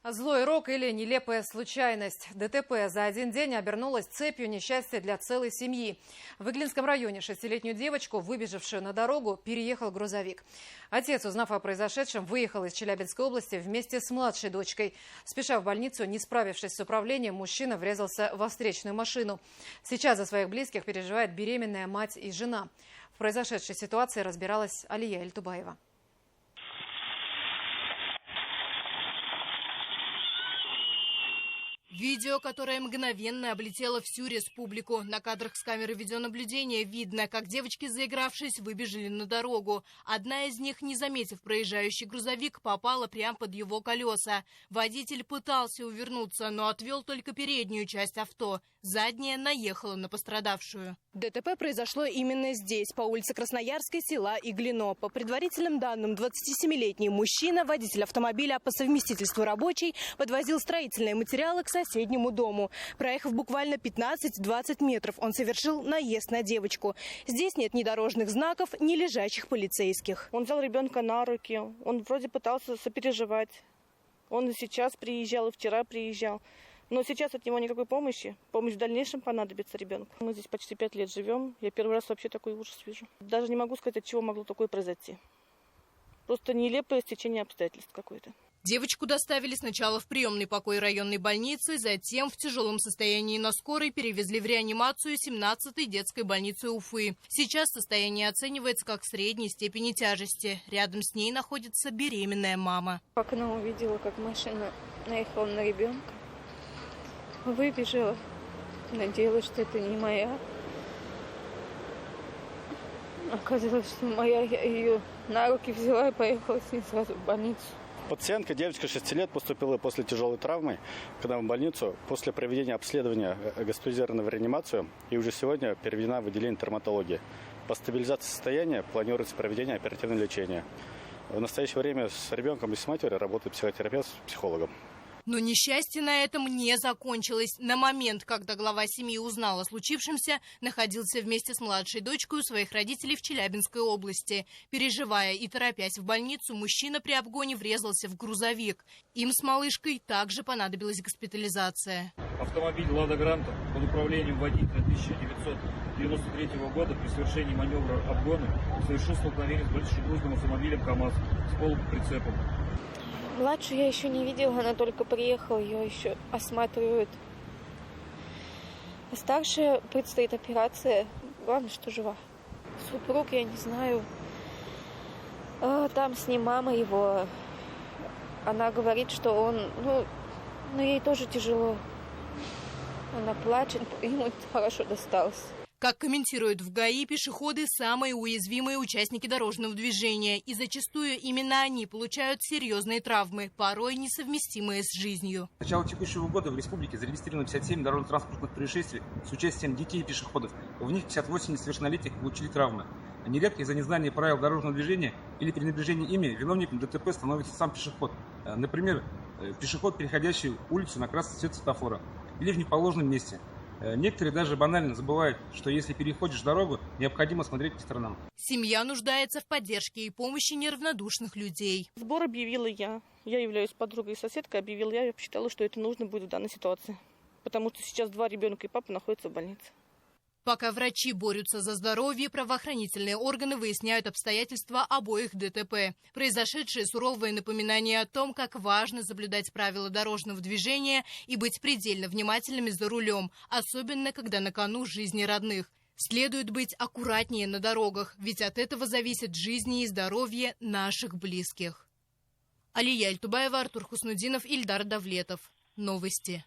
Злой рок или нелепая случайность. ДТП за один день обернулось цепью несчастья для целой семьи. В Иглинском районе 6-летнюю девочку, выбежавшую на дорогу, переехал грузовик. Отец, узнав о произошедшем, выехал из Челябинской области вместе с младшей дочкой. Спеша в больницу, не справившись с управлением, мужчина врезался во встречную машину. Сейчас за своих близких переживает беременная мать и жена. В произошедшей ситуации разбиралась Алия Эльтубаева. Видео, которое мгновенно облетело всю республику. На кадрах с камеры видеонаблюдения видно, как девочки, заигравшись, выбежали на дорогу. Одна из них, не заметив проезжающий грузовик, попала прямо под его колеса. Водитель пытался увернуться, но отвел только переднюю часть авто. Задняя наехала на пострадавшую. ДТП произошло именно здесь, по улице Красноярской, села Иглино. По предварительным данным, 27-летний мужчина, водитель автомобиля, по совместительству рабочий, подвозил строительные материалы к соседнему дому. Проехав буквально 15-20 метров, он совершил наезд на девочку. Здесь нет ни дорожных знаков, ни лежачих полицейских. Он взял ребенка на руки, он вроде пытался сопереживать. Он и сейчас приезжал, и вчера приезжал. Но сейчас от него никакой помощи. Помощь в дальнейшем понадобится ребенку. Мы здесь почти 5 лет живем. Я первый раз вообще такой ужас вижу. Даже не могу сказать, от чего могло такое произойти. Просто нелепое стечение обстоятельств какое-то. Девочку доставили сначала в приемный покой районной больницы, затем в тяжелом состоянии на скорой перевезли в реанимацию 17-й детской больницы Уфы. Сейчас состояние оценивается как средней степени тяжести. Рядом с ней находится беременная мама. В окно увидела, как машина наехала на ребенка. Выбежала. Надеялась, что это не моя. Оказалось, что моя. Я ее на руки взяла и поехала с ней сразу в больницу. Пациентка, девочка 6 лет, поступила после тяжелой травмы к нам в больницу. После проведения обследования госпитализирована в реанимацию и уже сегодня переведена в отделение травматологии. По стабилизации состояния планируется проведение оперативного лечения. В настоящее время с ребенком и с матерью работает психотерапевт с психологом. Но несчастье на этом не закончилось. На момент, когда глава семьи узнал о случившемся, находился вместе с младшей дочкой у своих родителей в Челябинской области. Переживая и торопясь в больницу, мужчина при обгоне врезался в грузовик. Им с малышкой также понадобилась госпитализация. Автомобиль «Лада Гранта» под управлением водителя 1993 года при совершении маневра обгона совершил столкновение с большегрузным автомобилем КАМАЗ с полуприцепом. Младшую я еще не видела, она только приехала, ее еще осматривают. А старшая предстоит операция, главное, что жива. Супруг, я не знаю, там с ним мама его, она говорит, что он, ей тоже тяжело. Она плачет, ему хорошо досталось. Как комментируют в ГАИ, пешеходы – самые уязвимые участники дорожного движения. И зачастую именно они получают серьезные травмы, порой несовместимые с жизнью. С начала текущего года в республике зарегистрировано 57 дорожно-транспортных происшествий с участием детей и пешеходов. В них 58 несовершеннолетних получили травмы. Нередко из-за незнания правил дорожного движения или пренебрежения ими виновником ДТП становится сам пешеход. Например, пешеход, переходящий улицу на красный свет светофора или в неположенном месте. Некоторые даже банально забывают, что если переходишь дорогу, необходимо смотреть по сторонам. Семья нуждается в поддержке и помощи неравнодушных людей. Сбор объявила я. Я являюсь подругой и соседкой, объявила я. Я посчитала, что это нужно будет в данной ситуации. Потому что сейчас 2 ребенка и папа находятся в больнице. Пока врачи борются за здоровье, правоохранительные органы выясняют обстоятельства обоих ДТП. Произошедшее суровое напоминание о том, как важно соблюдать правила дорожного движения и быть предельно внимательными за рулем, особенно когда на кону жизни родных. Следует быть аккуратнее на дорогах, ведь от этого зависит жизнь и здоровье наших близких. Алия Эльтубаева, Артур Хуснудинов, Ильдар Давлетов. Новости.